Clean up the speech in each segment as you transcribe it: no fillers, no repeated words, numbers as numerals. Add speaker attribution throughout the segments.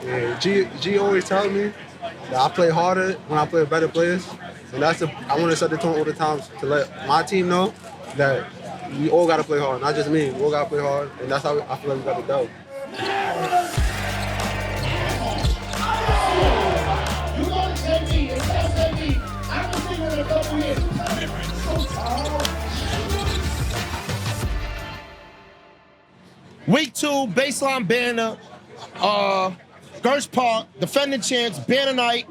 Speaker 1: Yeah, G always tells me that I play harder when I play with better players. And I want to set the tone all the time to let my team know that we all got to play hard, not just me. We all got to play hard, and that's how I feel like we got to go.
Speaker 2: Week 2, Baseline Banter, Gersh Park, defending champs, Banner Night,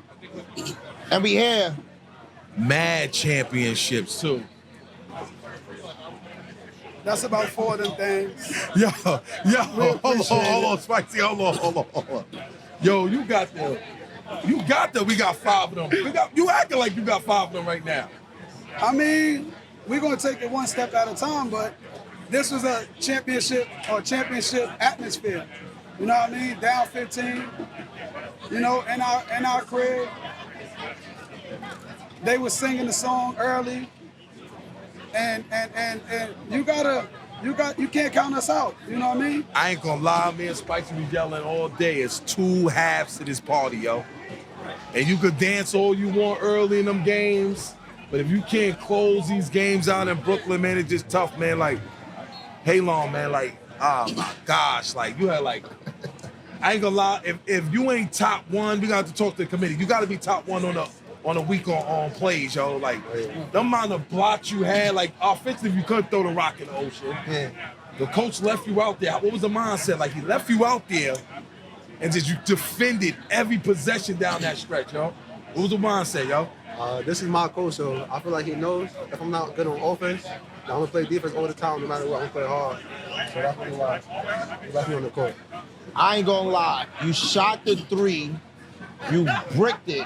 Speaker 2: and we here.
Speaker 3: Mad championships too.
Speaker 4: That's about 4 of them things.
Speaker 3: Yo, hold on, Spicy, hold on. Yo, you got them. We got 5 of them. You acting like you got 5 of them right now.
Speaker 4: I mean, we're gonna take it one step at a time, but this was a championship atmosphere. You know what I mean? Down 15. You know, in our crib. They were singing the song early. And you can't count us out. You know what I mean?
Speaker 3: I ain't gonna lie, me and Spicy be yelling all day. It's 2 halves to this party, yo. And you could dance all you want early in them games, but if you can't close these games out in Brooklyn, man, it's just tough, man. Like, Halon, man, like, oh my gosh, like, you had like, I ain't gonna lie, if you ain't top 1, we got to talk to the committee. You gotta be top 1 on a week on plays, yo. Like, the amount of blocks you had, like, offensively, you couldn't throw the rock in the ocean. Yeah. The coach left you out there. What was the mindset? Like, he left you out there and just you defended every possession down that stretch, yo. What was the mindset, yo?
Speaker 1: This is my coach, so I feel like he knows if I'm not good on offense, I'm gonna play defense all the time, no matter what. I'm gonna play hard. So that's really why he left me on the court.
Speaker 2: I ain't gonna lie. You shot the 3, you bricked it.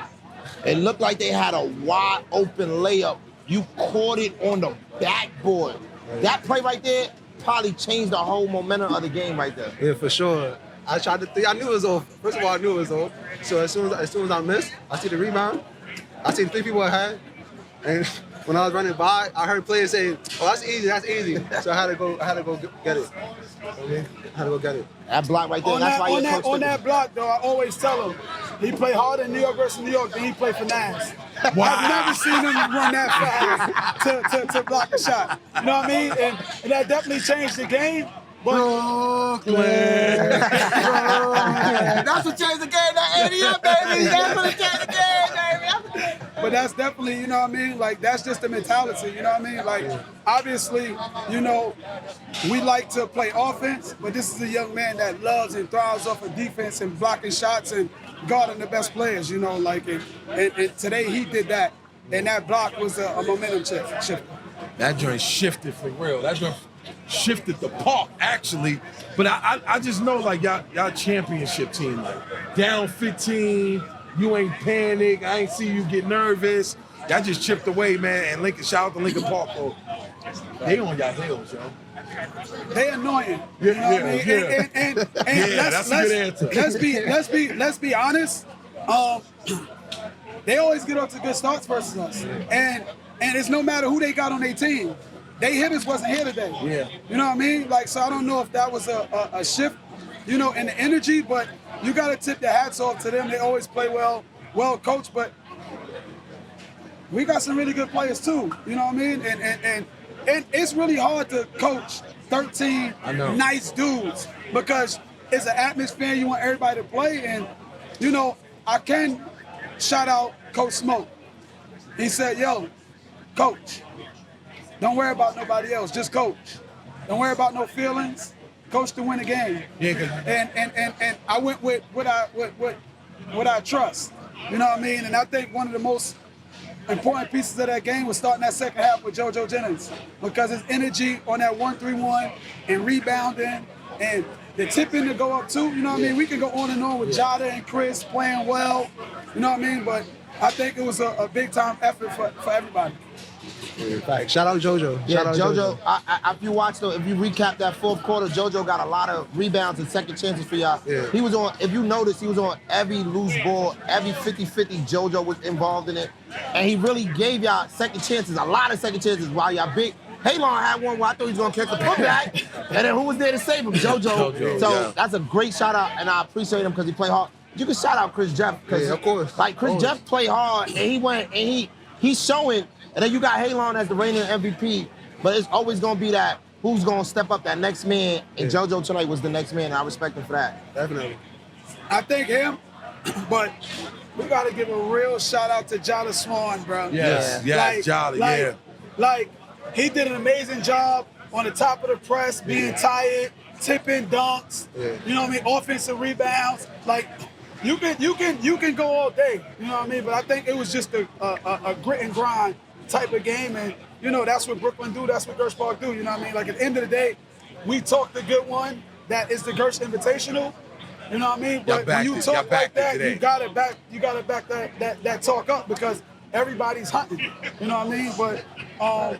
Speaker 2: It looked like they had a wide open layup. You caught it on the backboard. That play right there probably changed the whole momentum of the game right there.
Speaker 1: Yeah, for sure. I shot the 3. I knew it was off. First of all, I knew it was off. So as soon as I missed, I see the rebound. I seen 3 people ahead, and when I was running by, I heard players saying, "Oh, that's easy, that's easy." So I had to go get it. Okay? I had to go get it.
Speaker 2: That block right there.
Speaker 4: On that block, though, I always tell him he played hard in New York versus New York, then he played for Nas. Wow. I've never seen him run that fast to block a shot. You know what I mean? And that definitely changed the game.
Speaker 1: Brooklyn.
Speaker 2: That's what changed the game. That 80 up, baby. That's what changed the game, baby.
Speaker 4: But that's definitely, you know what I mean? Like, that's just the mentality, you know what I mean? Like, obviously, you know, we like to play offense, but this is a young man that loves and thrives off of defense and blocking shots and guarding the best players, you know, like, and today he did that. And that block was a momentum shifter.
Speaker 3: That joint shifted for real. That joint shifted the park, actually. But I just know, like, y'all championship team, like, down 15, you ain't panic, I ain't see you get nervous. Y'all just chipped away, man, and shout out to Lincoln Park, bro. They on y'all heels, yo.
Speaker 4: They annoying. You know what I mean?
Speaker 3: Yeah, that's a good answer.
Speaker 4: Let's be honest. They always get off to good starts versus us. And it's no matter who they got on their team. They hitters wasn't here today.
Speaker 3: Yeah.
Speaker 4: You know what I mean? Like, so I don't know if that was a shift, you know, in the energy, but you got to tip the hats off to them. They always play well coached, but we got some really good players too. You know what I mean? And it's really hard to coach 13 nice dudes because it's an atmosphere you want everybody to play. And, you know, I can shout out Coach Smoke. He said, yo, coach, don't worry about nobody else, just coach. Don't worry about no feelings. Coach to win a game.
Speaker 3: Yeah,
Speaker 4: and I went with what I trust. You know what I mean? And I think one of the most important pieces of that game was starting that second half with JoJo Jennings because his energy on that 1-3-1 and rebounding and the tipping to go up too. You know what I mean? We can go on and on with Jada and Chris playing well. You know what I mean? But I think it was a big time effort for everybody.
Speaker 1: In fact, shout out JoJo.
Speaker 2: Yeah,
Speaker 1: shout out
Speaker 2: JoJo. If you watch if you recap that 4th quarter, JoJo got a lot of rebounds and second chances for y'all.
Speaker 1: Yeah.
Speaker 2: He was on, if you notice, he was on every loose ball, every 50-50, JoJo was involved in it. And he really gave y'all second chances, a lot of second chances while y'all big. Halon had one where I thought he was going to catch the putback. And then who was there to save him? JoJo. So that's a great shout out, and I appreciate him because he played hard. you can shout out Chris Jeff.
Speaker 1: Yeah, of course.
Speaker 2: Like, Chris
Speaker 1: Always.
Speaker 2: Jeff played hard, and he went, and he's showing. And then you got Halon as the reigning MVP, but it's always going to be that who's going to step up, that next man, and JoJo tonight was the next man, and I respect him for that.
Speaker 1: Definitely.
Speaker 4: I think him, but we got to give a real shout out to Jolly Swan, bro.
Speaker 3: Yes, Jolly,
Speaker 4: Like, he did an amazing job on the top of the press, being tired, tipping dunks, you know what I mean, offensive rebounds. Like, you can go all day, you know what I mean? But I think it was just a grit and grind type of game, and you know that's what Brooklyn do, that's what Gersh Park do, you know what I mean? Like, at the end of the day, we talk the good one, that is the Gersh Invitational. You know what I mean? But when you talk like that, you gotta back that talk up, because everybody's hunting. You know what I mean? But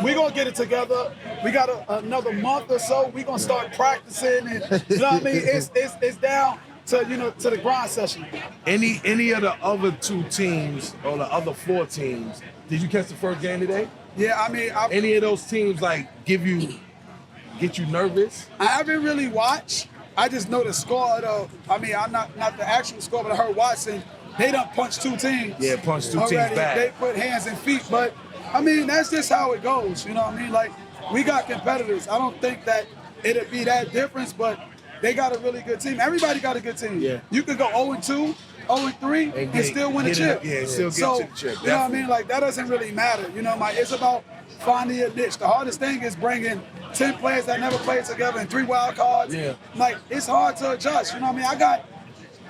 Speaker 4: we gonna get it together. We got another month or so. We gonna start practicing, and you know what I mean? It's down to to the grind session.
Speaker 3: Any of the other 2 teams or the other 4 teams? Did you catch the first game today?
Speaker 4: Yeah, I mean,
Speaker 3: any of those teams like get you nervous?
Speaker 4: I haven't really watched. I just know the score, though. I mean, I'm not the actual score, but I heard Watson, they done punched 2 teams.
Speaker 3: Yeah, punched 2
Speaker 4: already.
Speaker 3: teams back.
Speaker 4: They put hands and feet, but I mean, that's just how it goes. You know what I mean? Like, we got competitors. I don't think that it'd be that difference, but they got a really good team. Everybody got a good team.
Speaker 3: Yeah.
Speaker 4: You could go 0-2, 0-3, and still win a chip.
Speaker 3: Still get to the chip.
Speaker 4: You know what I mean? Like, that doesn't really matter. You know, it's about finding your niche. The hardest thing is bringing 10 players that never played together and 3 wild cards.
Speaker 3: Yeah.
Speaker 4: Like, it's hard to adjust. You know what I mean?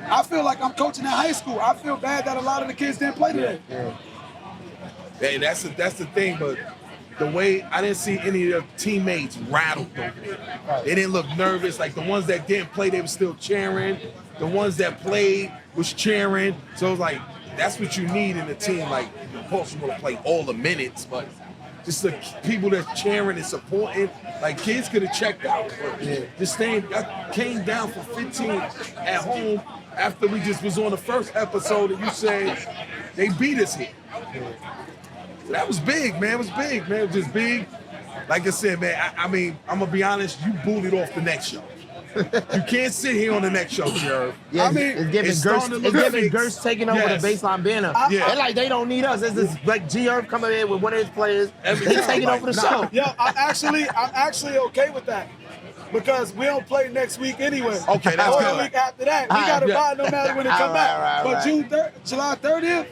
Speaker 4: I feel like I'm coaching in high school. I feel bad that a lot of the kids didn't play today.
Speaker 3: And that's the thing, but the way I didn't see any of their teammates rattled over there. They didn't look nervous. Like, the ones that didn't play, they were still cheering. The ones that played was cheering. So it was like, that's what you need in a team. Like, of course, you want to play all the minutes, but just the people that's cheering and supporting. Like, kids could have checked out. But just I came down for 15 at home after we just was on the first episode, and you said they beat us here. So that was big, man. It was big, man. It was just big. Like I said, man, I mean, I'm going to be honest, you bullied off the next show. You can't sit here on the next show, Gerv.
Speaker 2: Yeah,
Speaker 4: I mean,
Speaker 2: it's giving Gersh taking over the baseline banner. They're like, they don't need us. It's this like Gerv coming in with one of his players. He's taking over the show.
Speaker 4: Yo, I'm actually okay with that, because we don't play next week anyway.
Speaker 3: Okay, that's
Speaker 4: or
Speaker 3: good.
Speaker 4: the week after that. We got to buy no matter when it come back. But July 30th,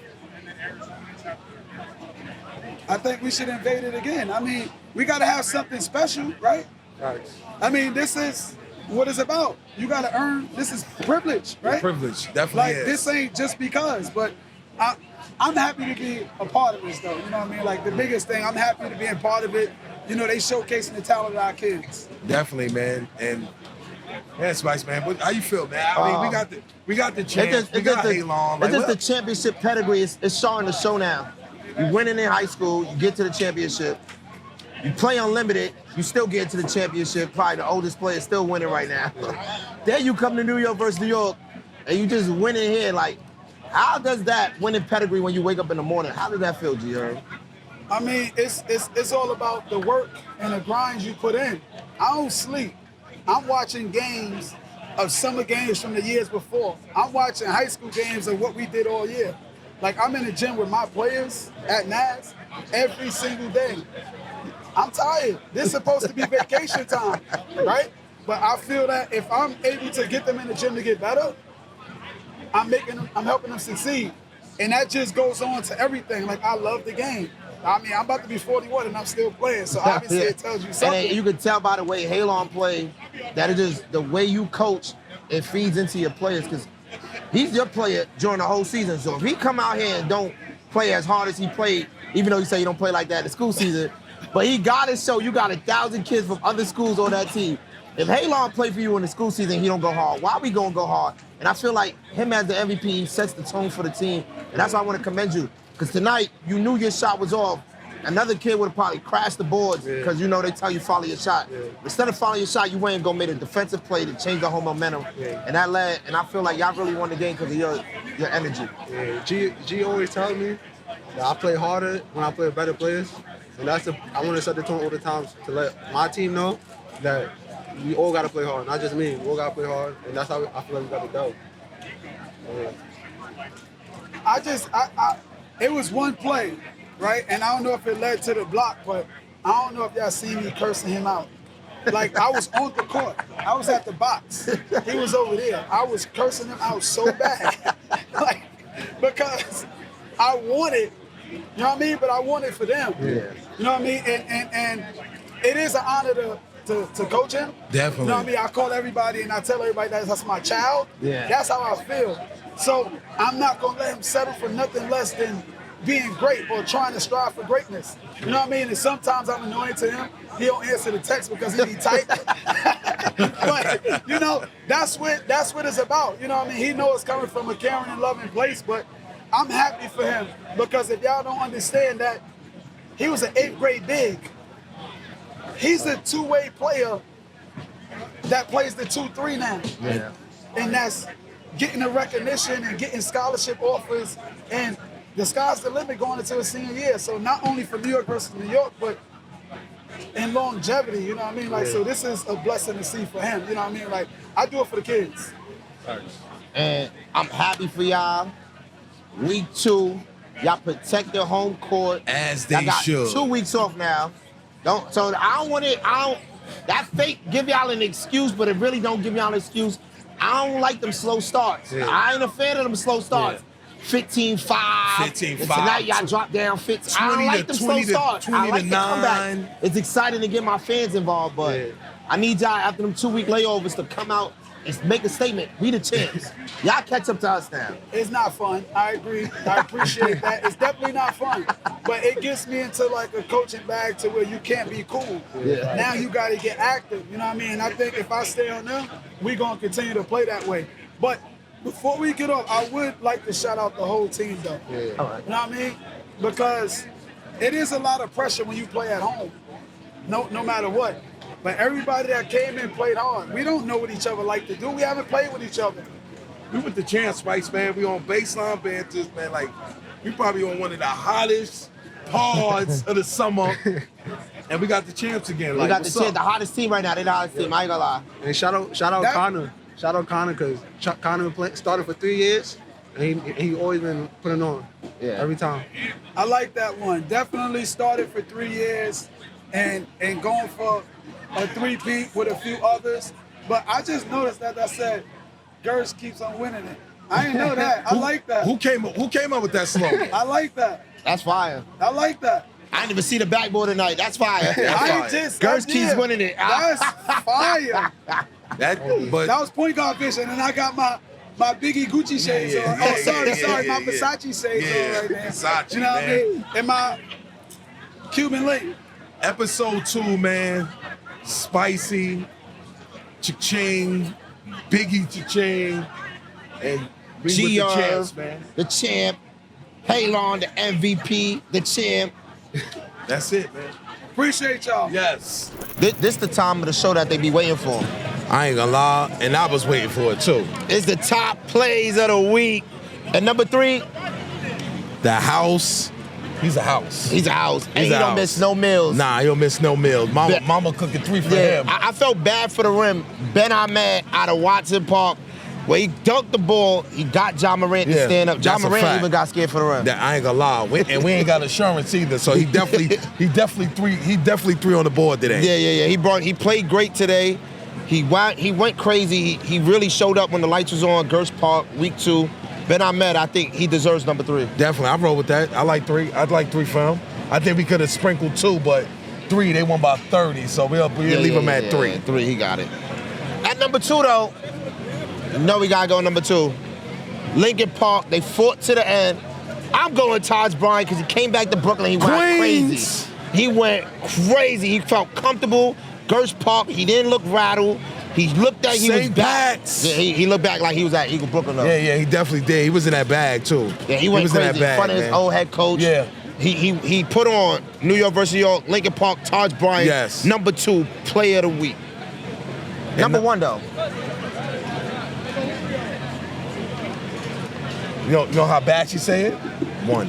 Speaker 4: I think we should invade it again. I mean, we got to have something special, right?
Speaker 1: Right.
Speaker 4: I mean, this is what it's about. You got to earn. This is privilege, right?
Speaker 3: Privilege, definitely.
Speaker 4: Like,
Speaker 3: is.
Speaker 4: this ain't just because, but I'm happy to be a part of this, though. You know what I mean? Like, the biggest thing, I'm happy to be a part of it. You know, they showcasing the talent of our kids.
Speaker 3: Definitely, man. And yeah, Spice, man. How you feel, man? I mean, we got the chance. We got Halon.
Speaker 2: It's just the championship pedigree. It's starting to show now. You winning in high school, you get to the championship. You play unlimited, you still get to the championship. Probably the oldest player still winning right now. Then you come to New York versus New York, and you just winning here. Like, how does that winning pedigree when you wake up in the morning? How does that feel, G-Herb?
Speaker 4: I mean, it's all about the work and the grinds you put in. I don't sleep. I'm watching games of summer games from the years before. I'm watching high school games of what we did all year. Like, I'm in the gym with my players at NAS every single day. I'm tired. This is supposed to be vacation time, right? But I feel that if I'm able to get them in the gym to get better, I'm helping them succeed. And that just goes on to everything. Like, I love the game. I mean, I'm about to be 41 and I'm still playing, so obviously it tells you something.
Speaker 2: And you can tell by the way Halon play that it is the way you coach, it feeds into your players, because he's your player during the whole season. So if he come out here and don't play as hard as he played, even though you say you don't play like that in the school season, but he got to show you got 1,000 kids from other schools on that team. If Halon play for you in the school season, he don't go hard. Why we gonna go hard? And I feel like him as the MVP sets the tone for the team, and that's why I want to commend you. Because tonight, you knew your shot was off. Another kid would have probably crashed the boards because you know they tell you follow your shot. Instead of following your shot, you went and go made a defensive play to change the whole momentum. And that led, and I feel like y'all really won the game because of your energy.
Speaker 1: G always tells me that I play harder when I play with better players. And I want to set the tone all the time to let my team know that we all got to play hard. Not just me. We all got to play hard. And that's how I feel like we got to go.
Speaker 4: It was one play, right? And I don't know if it led to the block, but I don't know if y'all seen me cursing him out. Like, I was on the court. I was at the box. He was over there. I was cursing him out so bad. Like, because I wanted, you know what I mean? But I wanted for them.
Speaker 2: Yeah.
Speaker 4: You know what I mean? And it is an honor to coach him.
Speaker 3: Definitely.
Speaker 4: You know what I mean? I call everybody and I tell everybody that's my child.
Speaker 2: Yeah.
Speaker 4: That's how I feel. So I'm not going to let him settle for nothing less than being great or trying to strive for greatness. You know what I mean? And sometimes I'm annoying to him. He don't answer the text because he be tight. But, you know, that's what it's about. You know what I mean? He knows it's coming from a caring and loving place, but I'm happy for him because if y'all don't understand that, he was an 8th grade big. He's a two-way player that plays the 2-3 now.
Speaker 2: Yeah.
Speaker 4: And that's getting the recognition and getting scholarship offers, and the sky's the limit going into his senior year. So not only for New York versus New York, but in longevity, you know what I mean? Like, so this is a blessing to see for him, you know what I mean? Like, I do it for the kids.
Speaker 2: And I'm happy for y'all. Week 2, y'all protect your home court.
Speaker 3: As they
Speaker 2: Y'all got
Speaker 3: should.
Speaker 2: 2 weeks off now. That fake give y'all an excuse, but it really don't give y'all an excuse. I don't like them slow starts.
Speaker 1: Yeah.
Speaker 2: I ain't a fan of them slow starts. 15-5.
Speaker 3: 15-5.
Speaker 2: And tonight y'all drop down 15. I don't like them slow starts. I like the comeback. It's exciting to get my fans involved, but
Speaker 1: Yeah.
Speaker 2: I need y'all after them 2-week layovers to come out and make a statement. We the champs. Y'all catch up to us now.
Speaker 4: It's not fun. I agree. I appreciate that. It's definitely not fun. But it gets me into like a coaching bag to where you can't be cool.
Speaker 2: Yeah.
Speaker 4: Now you got to get active. You know what I mean? I think if I stay on them, we're going to continue to play that way. But before we get off, I would like to shout out the whole team, though.
Speaker 1: Yeah.
Speaker 2: All right.
Speaker 4: You know what I mean? Because it is a lot of pressure when you play at home, no matter what. But everybody that came in played hard. We don't know what each other like to do. We haven't played with each other.
Speaker 3: We with the champ, Spice, man. We on Baseline Banters, man. Like, we probably on one of the hottest parts of the summer. And we got the champs again. Like,
Speaker 2: We got
Speaker 3: what's
Speaker 2: the champ,
Speaker 3: up?
Speaker 2: the hottest team right now. They the hottest team. I ain't gonna lie.
Speaker 1: And shout out
Speaker 4: That-
Speaker 1: Connor. Shout out Connor because Connor started for 3 years and he always been putting on.
Speaker 2: Yeah.
Speaker 1: Every time.
Speaker 4: I like that one. Definitely started for 3 years and going for a 3-peat with a few others. But I just noticed that I said, Gersh keeps on winning it. I didn't know that. I like that.
Speaker 3: Who came up with that slogan?
Speaker 4: I like that.
Speaker 2: That's fire.
Speaker 4: I like that.
Speaker 2: I didn't even see the backboard tonight. That's fire.
Speaker 4: I just
Speaker 2: Gersh
Speaker 4: I
Speaker 2: keeps
Speaker 4: did.
Speaker 2: winning it.
Speaker 4: That's fire.
Speaker 3: But
Speaker 4: That was point guard vision, and I got my Biggie Gucci shades on. Oh, sorry, my Versace shades on right now.
Speaker 3: Versace,
Speaker 4: You know what I
Speaker 3: man.
Speaker 4: mean? And my Cuban link.
Speaker 3: Episode 2, man. Spicy, Cha-Ching, Biggie Cha-Ching, and we with the
Speaker 2: GR,
Speaker 3: champs, man.
Speaker 2: the champ. Halon, the MVP, the champ.
Speaker 3: That's it, man.
Speaker 4: Appreciate y'all.
Speaker 3: Yes.
Speaker 2: This the time of the show that they be waiting for.
Speaker 3: I ain't gonna lie, and I was waiting for it too.
Speaker 2: It's the top plays of the week. And number 3,
Speaker 3: The house. He's a house.
Speaker 2: he's a house. And
Speaker 3: He's
Speaker 2: he
Speaker 3: a
Speaker 2: don't
Speaker 3: house.
Speaker 2: miss no meals.
Speaker 3: Nah, he don't miss no meals. Mama,
Speaker 2: Yeah.
Speaker 3: mama cooking 3 for
Speaker 2: Yeah,
Speaker 3: him.
Speaker 2: I felt bad for the rim. Ben Ahmed out of Watson Park, where he dunked the ball, he got John Morant to
Speaker 3: Yeah,
Speaker 2: stand up. John
Speaker 3: that's a
Speaker 2: Morant
Speaker 3: fact.
Speaker 2: even got scared for the rim.
Speaker 3: That I ain't gonna lie, and we ain't got insurance either. So he definitely three on the board today.
Speaker 2: Yeah. He played great today. He went crazy. He really showed up when the lights was on. Gersh Park, week 2. Ben Ahmed, I think he deserves number 3.
Speaker 3: Definitely, I roll with that. I like 3. I'd like 3 for him. I think we could have sprinkled 2, but 3, they won by 30, so we'll leave him at 3.
Speaker 2: 3, he got it. At number 2, though, we gotta go number 2. Lincoln Park, they fought to the end. I'm going Taj Bryant because he came back to Brooklyn. He went
Speaker 3: Queens.
Speaker 2: crazy. He went crazy. He felt comfortable. Gersh Park, he didn't look rattled. He looked like he was
Speaker 3: St.
Speaker 2: back.
Speaker 3: Pat's.
Speaker 2: Yeah, he looked back like he was at Eagle Brooklyn. Though.
Speaker 3: Yeah, he definitely did. He was in that bag too.
Speaker 2: Yeah, he went
Speaker 3: was
Speaker 2: crazy
Speaker 3: in that bag,
Speaker 2: in front of his
Speaker 3: man.
Speaker 2: old head coach.
Speaker 3: Yeah.
Speaker 2: He put on New York versus New York, Lincoln Park, Taj Bryant,
Speaker 3: Yes.
Speaker 2: number 2 player of the week. Number 1 though.
Speaker 3: You know how bad she say it? 1.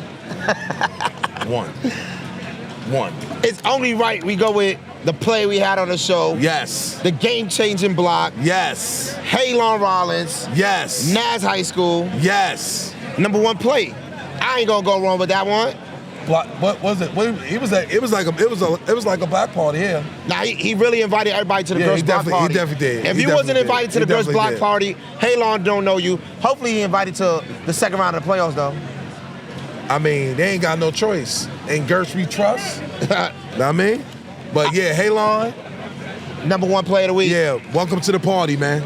Speaker 3: 1.
Speaker 2: It's only right we go with the play we had on the show.
Speaker 3: Yes.
Speaker 2: The game-changing block.
Speaker 3: Yes.
Speaker 2: Halon Rawlins.
Speaker 3: Yes.
Speaker 2: Nas High School.
Speaker 3: Yes.
Speaker 2: Number one play. I ain't gonna go wrong with that one.
Speaker 3: What was it? It was like a black party here.
Speaker 2: Nah, he really invited everybody to the Gersh block party.
Speaker 3: He definitely did.
Speaker 2: If
Speaker 3: He
Speaker 2: you wasn't
Speaker 3: definitely
Speaker 2: invited
Speaker 3: did.
Speaker 2: to the
Speaker 3: He
Speaker 2: Gersh
Speaker 3: definitely
Speaker 2: block
Speaker 3: did.
Speaker 2: party, Halon don't know you. Hopefully he invited to the second round of the playoffs though.
Speaker 3: I mean, they ain't got no choice. And Gersh we trust. Know what I mean? But yeah, Halon.
Speaker 2: Number one player of the week.
Speaker 3: Yeah, welcome to the party, man.